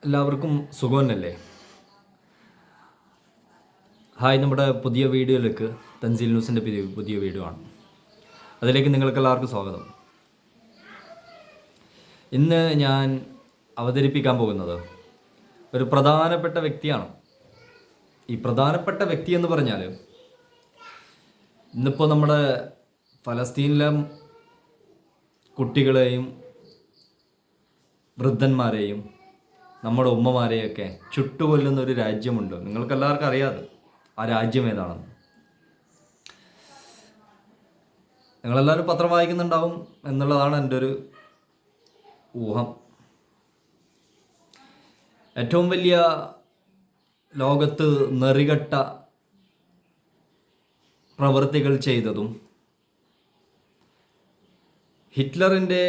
എല്ലാവർക്കും സുഖമല്ലേ? ഹായ്, നമ്മുടെ പുതിയ വീഡിയോയിലേക്ക് തൻസീൽ ന്യൂസിൻ്റെ പുതിയ വീഡിയോ ആണ്. അതിലേക്ക് നിങ്ങൾക്ക് എല്ലാവർക്കും സ്വാഗതം. ഇന്ന് ഞാൻ അവതരിപ്പിക്കാൻ പോകുന്നത് ഒരു പ്രധാനപ്പെട്ട വ്യക്തിയാണ്. ഈ പ്രധാനപ്പെട്ട വ്യക്തി എന്ന് പറഞ്ഞാൽ ഇന്നിപ്പോൾ നമ്മുടെ ഫലസ്തീനിലെ കുട്ടികളെയും വൃദ്ധന്മാരെയും നമ്മുടെ ഉമ്മമാരെയൊക്കെ ചുട്ടുകൊല്ലുന്ന ഒരു രാജ്യമുണ്ട്. നിങ്ങൾക്കെല്ലാവർക്കും അറിയാതെ ആ രാജ്യം ഏതാണെന്ന്. നിങ്ങളെല്ലാവരും പത്രം വായിക്കുന്നുണ്ടാവും എന്നുള്ളതാണ് എൻ്റെ ഒരു ഊഹം. ഏറ്റവും വലിയ ലോകത്ത് നെറികെട്ട പ്രവൃത്തികൾ ചെയ്തതും ഹിറ്റ്ലറിൻ്റെ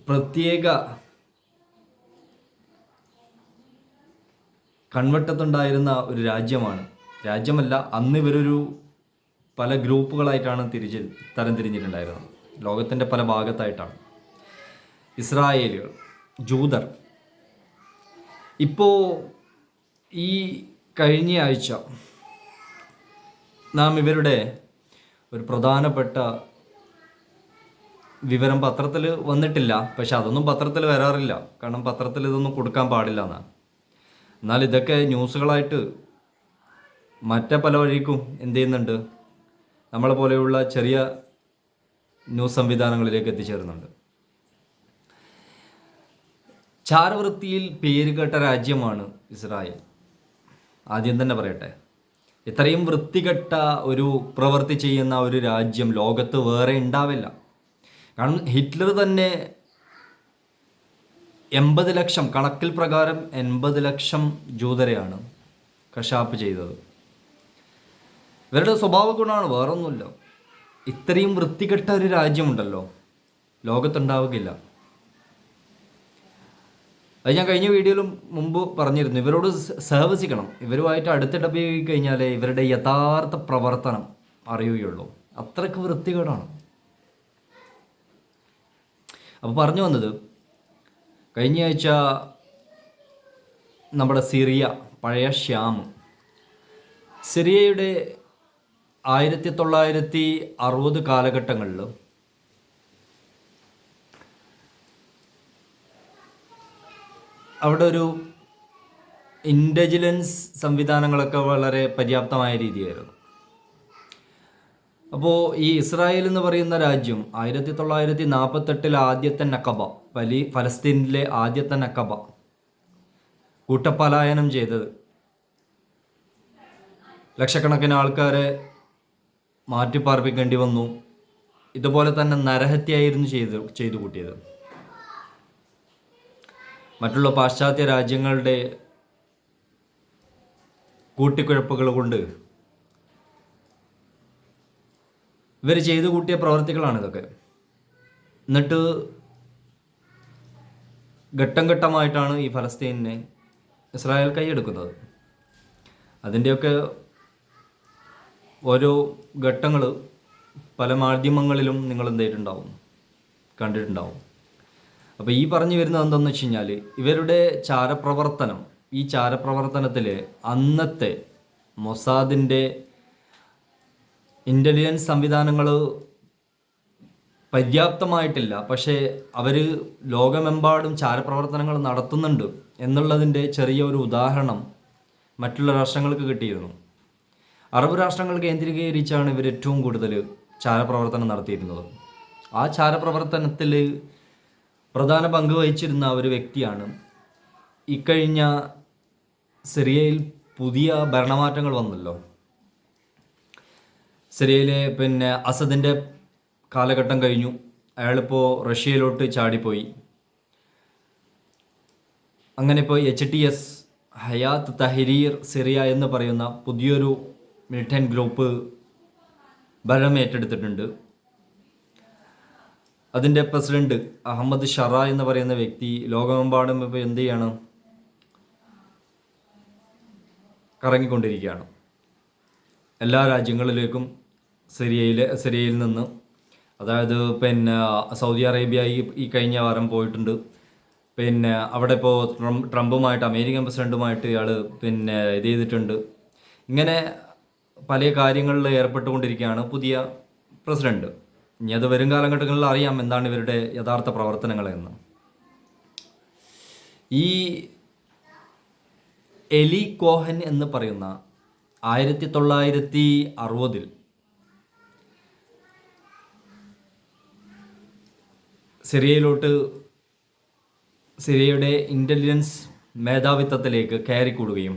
പ്രത്യേക കൺവെട്ടത്തുണ്ടായിരുന്ന ഒരു രാജ്യമല്ല, അന്ന് ഇവരൊരു പല ഗ്രൂപ്പുകളായിട്ടാണ് തരംതിരിഞ്ഞിട്ടുണ്ടായിരുന്നത്. ലോകത്തിൻ്റെ പല ഭാഗത്തായിട്ടാണ്. ഇസ്രായേലുകൾ, ജൂതർ. ഇപ്പോൾ ഈ കഴിഞ്ഞ ആഴ്ച നാം ഇവരുടെ ഒരു പ്രധാനപ്പെട്ട വിവരം പത്രത്തിൽ വന്നിട്ടില്ല. പക്ഷെ അതൊന്നും പത്രത്തിൽ വരാറില്ല, കാരണം പത്രത്തിൽ ഇതൊന്നും കൊടുക്കാൻ പാടില്ല എന്നാണ്. എന്നാൽ ഇതൊക്കെ ന്യൂസുകളായിട്ട് മറ്റേ പല വഴിക്കും എന്ത് ചെയ്യുന്നുണ്ട്, നമ്മളെ പോലെയുള്ള ചെറിയ ന്യൂസ് സംവിധാനങ്ങളിലേക്ക് എത്തിച്ചേരുന്നുണ്ട്. ചാരവൃത്തിയിൽ പേരുകേട്ട രാജ്യമാണ് ഇസ്രായേൽ. ആദ്യം തന്നെ പറയട്ടെ, ഇത്രയും വൃത്തികെട്ട ഒരു പ്രവൃത്തി ചെയ്യുന്ന ഒരു രാജ്യം ലോകത്ത് വേറെ ഉണ്ടാവില്ല. കാരണം ഹിറ്റ്ലർ തന്നെ 80 ലക്ഷം, കണക്കിൽ പ്രകാരം 80 ലക്ഷം ജൂതരെയാണ് കശാപ്പ് ചെയ്തത്. ഇവരുടെ സ്വഭാവ ഗുണമാണ്, വേറൊന്നുമില്ല. ഇത്രയും വൃത്തികെട്ട ഒരു രാജ്യമുണ്ടല്ലോ, ലോകത്തുണ്ടാവുകയില്ല. അത് ഞാൻ കഴിഞ്ഞ വീഡിയോയിലും മുമ്പ് പറഞ്ഞിരുന്നു. ഇവരോട് സഹവസിക്കണം. ഇവരുമായിട്ട് അടുത്തിടപഴകി കഴിഞ്ഞാലേ ഇവരുടെ യഥാർത്ഥ പ്രവർത്തനം അറിയുകയുള്ളൂ. അത്രയ്ക്ക് വൃത്തികേടാണ്. അപ്പോൾ പറഞ്ഞു വന്നത്, കഴിഞ്ഞ ആഴ്ച നമ്മുടെ സിറിയ, പഴയ ഷ്യാം, സിറിയയുടെ 1960 കാലഘട്ടങ്ങളിൽ അവിടെ ഒരു ഇൻ്റലിജൻസ് സംവിധാനങ്ങളൊക്കെ വളരെ പര്യാപ്തമായ രീതിയായിരുന്നു. അപ്പോൾ ഈ ഇസ്രായേൽ എന്ന് പറയുന്ന രാജ്യം 1948 ആദ്യത്തെ നക്കബ, ഫലസ്തീനിലെ ആദ്യത്തെ നക്കബ കൂട്ടപ്പലായനം ചെയ്തത്, ലക്ഷക്കണക്കിന് ആൾക്കാരെ മാറ്റിപ്പാർപ്പിക്കേണ്ടി വന്നു. ഇതുപോലെ തന്നെ നരഹത്യയായിരുന്നു ചെയ്തു കൂട്ടിയത്. മറ്റുള്ള പാശ്ചാത്യ രാജ്യങ്ങളുടെ കൂട്ടിക്കുഴപ്പുകൾ കൊണ്ട് ഇവർ ചെയ്തു കൂട്ടിയ പ്രവർത്തികളാണ് ഇതൊക്കെ. എന്നിട്ട് ഘട്ടം ഘട്ടമായിട്ടാണ് ഈ ഫലസ്തീനിനെ ഇസ്രായേൽ കൈയെടുക്കുന്നത്. അതിൻ്റെയൊക്കെ ഓരോ ഘട്ടങ്ങൾ പല മാധ്യമങ്ങളിലും നിങ്ങൾ കണ്ടിട്ടുണ്ടാവും. അപ്പോൾ ഈ പറഞ്ഞു വരുന്നത് എന്താണെന്ന് വെച്ച് കഴിഞ്ഞാൽ, ഇവരുടെ ചാരപ്രവർത്തനം, ഈ ചാരപ്രവർത്തനത്തിൽ അന്നത്തെ മൊസാദിൻ്റെ ഇൻ്റലിജൻസ് സംവിധാനങ്ങൾ പര്യാപ്തമായിട്ടില്ല. പക്ഷേ അവർ ലോകമെമ്പാടും ചാരപ്രവർത്തനങ്ങൾ നടത്തുന്നുണ്ട് എന്നുള്ളതിൻ്റെ ചെറിയൊരു ഉദാഹരണം മറ്റുള്ള രാഷ്ട്രങ്ങൾക്ക് കിട്ടിയിരുന്നു. അറബ് രാഷ്ട്രങ്ങൾ കേന്ദ്രീകരിച്ചാണ് ഇവർ ഏറ്റവും കൂടുതൽ ചാരപ്രവർത്തനം നടത്തിയിരുന്നത്. ആ ചാരപ്രവർത്തനത്തിൽ പ്രധാന പങ്ക് വഹിച്ചിരുന്ന ഒരു വ്യക്തിയാണ് ഇക്കഴിഞ്ഞ സിറിയയിൽ പുതിയ ഭരണമാറ്റങ്ങൾ വന്നല്ലോ. സിറിയയിലെ അസദിൻ്റെ കാലഘട്ടം കഴിഞ്ഞു. അയാളിപ്പോൾ റഷ്യയിലോട്ട് ചാടിപ്പോയി. അങ്ങനെ ഇപ്പോൾ HTS, ഹയാത്ത് തഹരീർ സിറിയ എന്ന് പറയുന്ന പുതിയൊരു മിലിറ്റന്റ് ഗ്രൂപ്പ് ഭരണം ഏറ്റെടുത്തിട്ടുണ്ട്. അതിൻ്റെ പ്രസിഡന്റ് അഹമ്മദ് ഷറ എന്ന് പറയുന്ന വ്യക്തി ലോകമെമ്പാടും ഇപ്പോൾ എന്ത് ചെയ്യാണ്, കറങ്ങിക്കൊണ്ടിരിക്കുകയാണ്. എല്ലാ രാജ്യങ്ങളിലേക്കും സിറിയയിൽ നിന്ന്, അതായത് സൗദി അറേബ്യ ഈ കഴിഞ്ഞ വാരം പോയിട്ടുണ്ട്. പിന്നെ അവിടെ ഇപ്പോൾ ട്രംപുമായിട്ട് അമേരിക്കൻ പ്രസിഡൻറ്റുമായിട്ട് ഇയാൾ പിന്നെ ഇത് ചെയ്തിട്ടുണ്ട്. ഇങ്ങനെ പല കാര്യങ്ങളിൽ ഏർപ്പെട്ടുകൊണ്ടിരിക്കുകയാണ് പുതിയ പ്രസിഡന്റ്. ഇനി അത് വരും കാലഘട്ടങ്ങളിൽ അറിയാം എന്താണ് ഇവരുടെ യഥാർത്ഥ പ്രവർത്തനങ്ങളെന്ന്. ഈ എലി കോഹൻ എന്ന് പറയുന്ന 1960 സിറിയയുടെ ഇൻ്റലിജൻസ് മേധാവിത്വത്തിലേക്ക് കയറിക്കൂടുകയും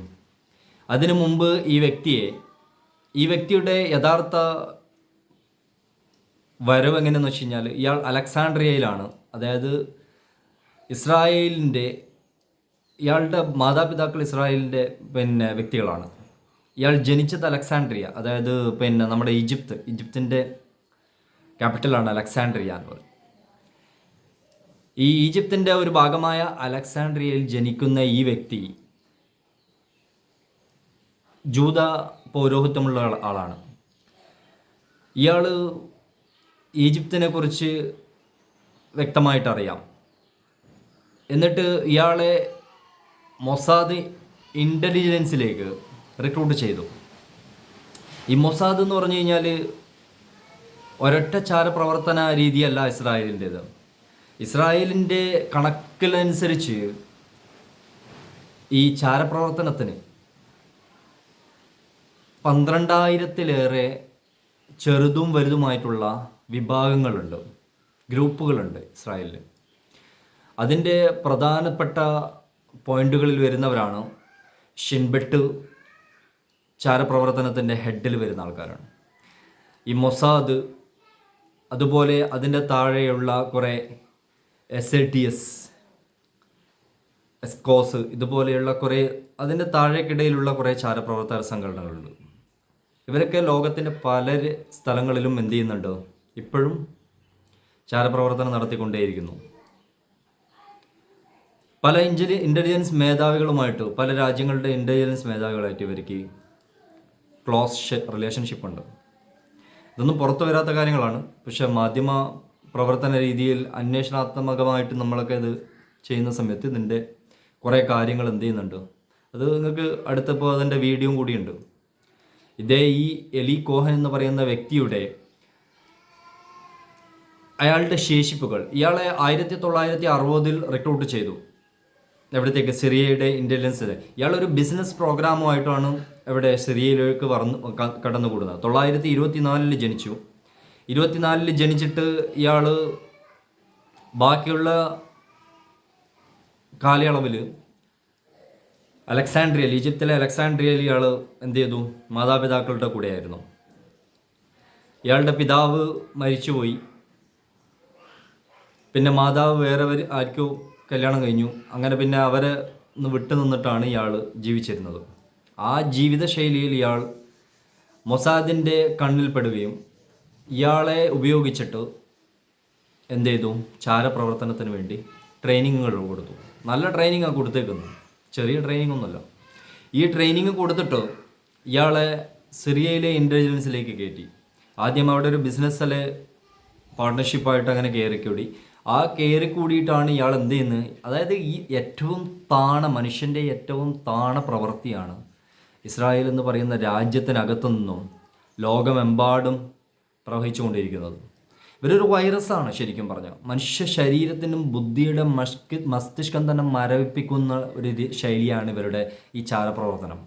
അതിനു മുമ്പ് ഈ വ്യക്തിയുടെ യഥാർത്ഥ വരവ് എങ്ങനെയെന്ന് വെച്ച് കഴിഞ്ഞാൽ, ഇയാൾ അലക്സാണ്ട്രിയയിലാണ്, അതായത് ഇയാളുടെ മാതാപിതാക്കൾ ഇസ്രായേലിൻ്റെ പിന്നെ വ്യക്തികളാണ്. ഇയാൾ ജനിച്ചത് അലക്സാണ്ട്രിയ, അതായത് പിന്നെ നമ്മുടെ ഈജിപ്തിൻ്റെ ക്യാപിറ്റലാണ് അലക്സാണ്ട്രിയ എന്ന് പറയും. ഈ ഈജിപ്തിൻ്റെ ഒരു ഭാഗമായ അലക്സാണ്ട്രിയയിൽ ജനിക്കുന്ന ഈ വ്യക്തി ജൂത പൗരോഹിത്യമുള്ള ആളാണ്. ഇയാൾ ഈജിപ്തിനെ കുറിച്ച് വ്യക്തമായിട്ട് അറിയാം. എന്നിട്ട് ഇയാളെ മൊസാദ് ഇൻ്റലിജൻസിലേക്ക് റിക്രൂട്ട് ചെയ്തു. ഈ മൊസാദ് എന്ന് പറഞ്ഞു കഴിഞ്ഞാൽ ഒരൊറ്റ ചാരപ്രവർത്തന രീതിയല്ല ഇസ്രായേലിൻ്റേത്. ഇസ്രായേലിൻ്റെ കണക്കിലനുസരിച്ച് ഈ ചാരപ്രവർത്തനത്തിന് 12,000-ലേറെ ചെറുതും വലുതുമായിട്ടുള്ള വിഭാഗങ്ങളുണ്ട്, ഗ്രൂപ്പുകളുണ്ട് ഇസ്രായേലിൽ. അതിൻ്റെ പ്രധാനപ്പെട്ട പോയിന്റുകളിൽ വരുന്നവരാണ് ഷിൻബെട്ട്, ചാരപ്രവർത്തനത്തിൻ്റെ ഹെഡിൽ വരുന്ന ആൾക്കാരാണ് ഈ മൊസാദ്. അതുപോലെ അതിൻ്റെ താഴെയുള്ള കുറേ SATS, എസ്കോസ്, ഇതുപോലെയുള്ള കുറേ അതിൻ്റെ താഴേക്കിടയിലുള്ള കുറേ ചാരപ്രവർത്തക സംഘടനകളുണ്ട്. ഇവരൊക്കെ ലോകത്തിൻ്റെ പല സ്ഥലങ്ങളിലും എന്ത് ചെയ്യുന്നുണ്ട്, ഇപ്പോഴും ചാരപ്രവർത്തനം നടത്തിക്കൊണ്ടേയിരിക്കുന്നു. പല ഇൻ്റലിജൻസ് മേധാവികളുമായിട്ട്, പല രാജ്യങ്ങളുടെ ഇൻ്റലിജൻസ് മേധാവികളായിട്ട് ഇവർക്ക് ക്ലോസ് റിലേഷൻഷിപ്പ് ഉണ്ട്. ഇതൊന്നും പുറത്തു വരാത്ത കാര്യങ്ങളാണ്. പക്ഷേ മാധ്യമ പ്രവർത്തന രീതിയിൽ അന്വേഷണാത്മകമായിട്ട് നമ്മളൊക്കെ ഇത് ചെയ്യുന്ന സമയത്ത് ഇതിൻ്റെ കുറേ കാര്യങ്ങൾ എന്ത് ചെയ്യുന്നുണ്ട്. അത് നിങ്ങൾക്ക് അടുത്തപ്പോൾ അതിൻ്റെ വീഡിയോയും കൂടിയുണ്ട്. ഈ എലി കോഹൻ എന്ന് പറയുന്ന വ്യക്തിയുടെ അയാളുടെ ശേഷിപ്പുകൾ, ഇയാളെ 1960 റിക്രൂട്ട് ചെയ്തു. എവിടത്തേക്ക്? സിറിയയുടെ ഇൻ്റലിജൻസ്. ഇയാളൊരു ബിസിനസ് പ്രോഗ്രാമുമായിട്ടാണ് സിറിയയിലേക്ക് കടന്നുകൂടുന്നത്. 1924 ജനിച്ചു. 24 ജനിച്ചിട്ട് ഇയാൾ ബാക്കിയുള്ള കാലയളവിൽ ഈജിപ്തിലെ അലക്സാണ്ട്രിയയിൽ ഇയാൾ എന്ത് ചെയ്തു? മാതാപിതാക്കളുടെ കൂടെയായിരുന്നു. ഇയാളുടെ പിതാവ് മരിച്ചുപോയി. പിന്നെ മാതാവ് വേറെ ആർക്കോ കല്യാണം കഴിഞ്ഞു. അങ്ങനെ പിന്നെ അവരെ വിട്ടു നിന്നിട്ടാണ് ഇയാൾ ജീവിച്ചിരുന്നത്. ആ ജീവിതശൈലിയിൽ ഇയാൾ മൊസാദിൻ്റെ കണ്ണിൽപ്പെടുകയും ഇയാളെ ഉപയോഗിച്ചിട്ട് എന്ത് ചെയ്തു? ചാരപ്രവർത്തനത്തിന് വേണ്ടി ട്രെയിനിങ്ങുകൾ കൊടുത്തു. നല്ല ട്രെയിനിങ്ങാണ് കൊടുത്തേക്കുന്നത്, ചെറിയ ട്രെയിനിങ് ഒന്നുമല്ല. ഈ ട്രെയിനിങ് കൊടുത്തിട്ട് ഇയാളെ സിറിയയിലെ ഇൻ്റലിജൻസിലേക്ക് കയറ്റി. ആദ്യം അവിടെ ഒരു ബിസിനസ്സിലെ പാർട്ട്ണർഷിപ്പായിട്ട് അങ്ങനെ കയറിക്കൂടി. ആ കയറിക്കൂടിയിട്ടാണ് ഇയാൾ എന്ത് ചെയ്യുന്നത്? അതായത് ഈ മനുഷ്യൻ്റെ ഏറ്റവും താണ പ്രവൃത്തിയാണ് ഇസ്രായേൽ എന്ന് പറയുന്ന രാജ്യത്തിനകത്തു നിന്നും ലോകമെമ്പാടും പ്രവഹിച്ചുകൊണ്ടിരിക്കുന്നത്. ഇവരൊരു വൈറസാണ് ശരിക്കും പറഞ്ഞാൽ. മനുഷ്യ ശരീരത്തിനും ബുദ്ധിയുടെ മസ്തിഷ്കം തന്നെ മരവിപ്പിക്കുന്ന ഒരു ശൈലിയാണ് ഇവരുടെ ഈ ചാരപ്രവർത്തനം.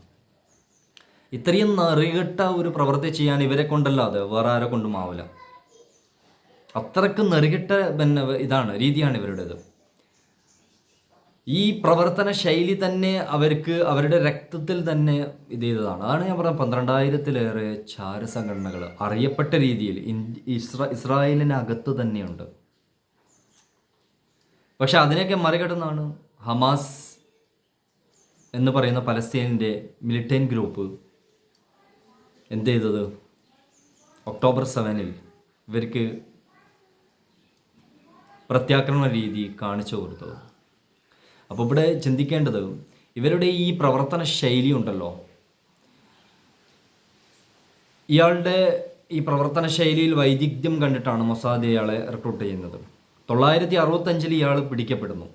ഇത്രയും നെറികെട്ട ഒരു പ്രവൃത്തി ചെയ്യാൻ ഇവരെ കൊണ്ടല്ലാതെ വേറെ ആരെ കൊണ്ടും ആവില്ല. അത്രക്ക് നെറികെട്ട രീതിയാണ് ഇവരുടേത്. ഈ പ്രവർത്തന ശൈലി തന്നെ അവരുടെ രക്തത്തിൽ തന്നെ ഇത് ചെയ്തതാണ്. അതാണ് ഞാൻ പറഞ്ഞത്, 12,000-ലേറെ ചാരസംഘടനകൾ അറിയപ്പെട്ട രീതിയിൽ ഇസ്രായേലിനകത്ത് തന്നെയുണ്ട്. പക്ഷെ അതിനെയൊക്കെ മറികടന്നാണ് ഹമാസ് എന്ന് പറയുന്ന പലസ്തീനിൻ്റെ മിലിറ്റന്റ് ഗ്രൂപ്പ് എന്ത് ചെയ്തത്? ഒക്ടോബർ 7 ഇവർക്ക് പ്രത്യാക്രമണ രീതി കാണിച്ചു കൊടുത്തത്. അപ്പോൾ ഇവിടെ ചിന്തിക്കേണ്ടത്, ഇവരുടെ ഈ പ്രവർത്തന ശൈലി ഉണ്ടല്ലോ, ഇയാളുടെ ഈ പ്രവർത്തന ശൈലിയിൽ വൈദഗ്ധ്യം കണ്ടിട്ടാണ് മൊസാദ് ഇയാളെ റിക്രൂട്ട് ചെയ്യുന്നത്. 1965 ഇയാൾ പിടിക്കപ്പെടുന്നു.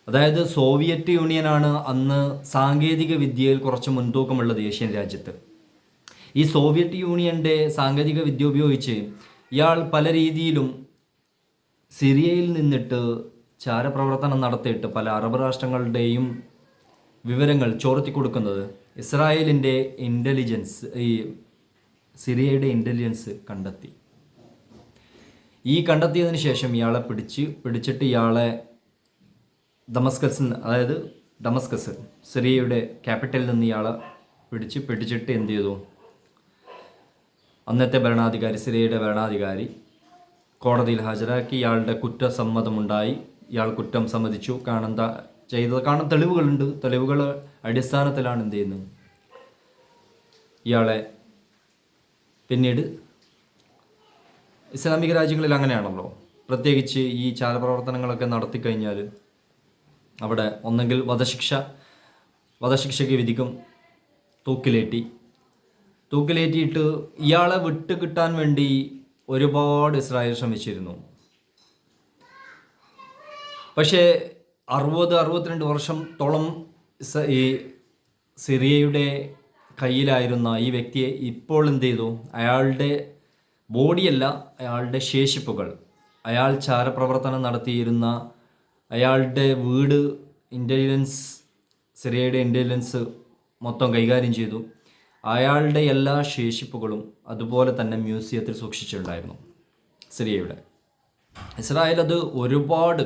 അതായത് സോവിയറ്റ് യൂണിയനാണ് അന്ന് സാങ്കേതിക വിദ്യയിൽ കുറച്ച് മുൻതൂക്കമുള്ളത് ഏഷ്യൻ രാജ്യത്ത്. ഈ സോവിയറ്റ് യൂണിയൻ്റെ സാങ്കേതിക വിദ്യ ഉപയോഗിച്ച് ഇയാൾ പല രീതിയിലും സിറിയയിൽ നിന്നിട്ട് ചാരപ്രവർത്തനം നടത്തിയിട്ട് പല അറബ് രാഷ്ട്രങ്ങളുടെയും വിവരങ്ങൾ ചോർത്തി കൊടുക്കുന്നത് ഇസ്രായേലിൻ്റെ ഇൻ്റലിജൻസ്, ഈ സിറിയയുടെ ഇൻ്റലിജൻസ് കണ്ടെത്തി. ഈ കണ്ടെത്തിയതിന് ശേഷം ഇയാളെ പിടിച്ചിട്ട് ഇയാളെ ഡമസ്കസ് സിറിയയുടെ ക്യാപിറ്റലിൽ നിന്ന് ഇയാളെ പിടിച്ചിട്ട് എന്ത് ചെയ്തു? അന്നത്തെ സിറിയയുടെ ഭരണാധികാരി കോടതിയിൽ ഹാജരാക്കി. ഇയാളുടെ കുറ്റസമ്മതമുണ്ടായി. ഇയാൾ കുറ്റം സമ്മതിച്ചു. കാണാൻ തെളിവുകളുണ്ട്. തെളിവുകൾ അടിസ്ഥാനത്തിലാണ് എന്ത് ചെയ്യുന്നത്? ഇയാളെ പിന്നീട് ഇസ്ലാമിക രാജ്യങ്ങളിൽ അങ്ങനെയാണല്ലോ, പ്രത്യേകിച്ച് ഈ ചാരപ്രവർത്തനങ്ങളൊക്കെ നടത്തിക്കഴിഞ്ഞാൽ അവിടെ ഒന്നെങ്കിൽ വധശിക്ഷയ്ക്ക് വിധിക്കും, തൂക്കിലേറ്റിയിട്ട് ഇയാളെ വിട്ട് കിട്ടാൻ വേണ്ടി ഒരുപാട് ഇസ്രായേൽ ശ്രമിച്ചിരുന്നു. പക്ഷേ 62 വർഷത്തോളം ഈ സിറിയയുടെ കയ്യിലായിരുന്ന ഈ വ്യക്തിയെ ഇപ്പോൾ എന്ത് ചെയ്തു? അയാളുടെ ബോഡിയല്ല, അയാളുടെ ശേഷിപ്പുകൾ, അയാൾ ചാരപ്രവർത്തനം നടത്തിയിരുന്ന അയാളുടെ വീട് സിറിയയുടെ ഇൻ്റലിജൻസ് മൊത്തം കൈകാര്യം ചെയ്തു. അയാളുടെ എല്ലാ ശേഷിപ്പുകളും അതുപോലെ തന്നെ മ്യൂസിയത്തിൽ സൂക്ഷിച്ചിട്ടുണ്ടായിരുന്നു സിറിയയുടെ. ഇസ്രായേൽ അത് ഒരുപാട്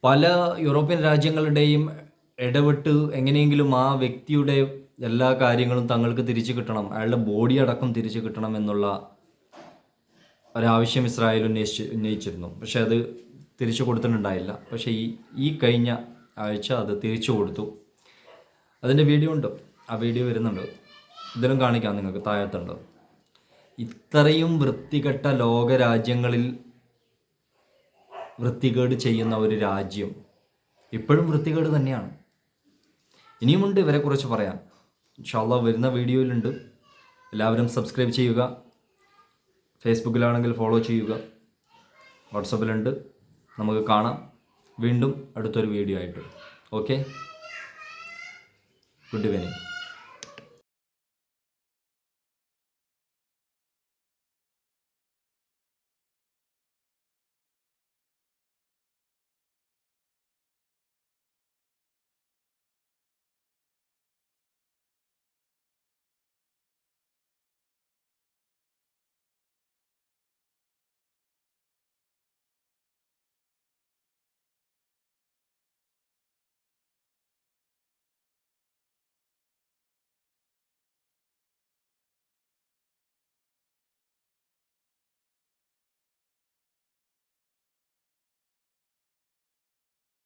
പല യൂറോപ്യൻ രാജ്യങ്ങളുടെയും ഇടപെട്ട് എങ്ങനെയെങ്കിലും ആ വ്യക്തിയുടെ എല്ലാ കാര്യങ്ങളും തങ്ങൾക്ക് തിരിച്ചു കിട്ടണം, അയാളുടെ ബോഡി അടക്കം തിരിച്ചു കിട്ടണം എന്നുള്ള ഒരാവശ്യം ഇസ്രായേൽ ഉന്നയിച്ചിരുന്നു. പക്ഷെ അത് തിരിച്ചു കൊടുത്തിട്ടുണ്ടായില്ല. പക്ഷേ ഈ കഴിഞ്ഞ ആഴ്ച അത് തിരിച്ചു കൊടുത്തു. അതിൻ്റെ വീഡിയോ ഉണ്ട്, ആ വീഡിയോ വരുന്നുണ്ട്, ഇതിലും കാണിക്കാം നിങ്ങൾക്ക്, താഴത്തുണ്ട്. ഇത്രയും വൃത്തികെട്ട ലോകരാജ്യങ്ങളിൽ വൃത്തികേട് ചെയ്യുന്ന ഒരു രാജ്യം ഇപ്പോഴും വൃത്തികേട് തന്നെയാണ്. ഇനിയുമുണ്ട് ഇവരെക്കുറിച്ച് പറയാൻ. ഇൻഷാ അല്ലാഹ് വരുന്ന വീഡിയോയിലുണ്ട്. എല്ലാവരും സബ്സ്ക്രൈബ് ചെയ്യുക. ഫേസ്ബുക്കിലാണെങ്കിൽ ഫോളോ ചെയ്യുക. വാട്സപ്പിലുണ്ട്. നമുക്ക് കാണാം വീണ്ടും അടുത്തൊരു വീഡിയോ ആയിട്ട്. Okay, good evening.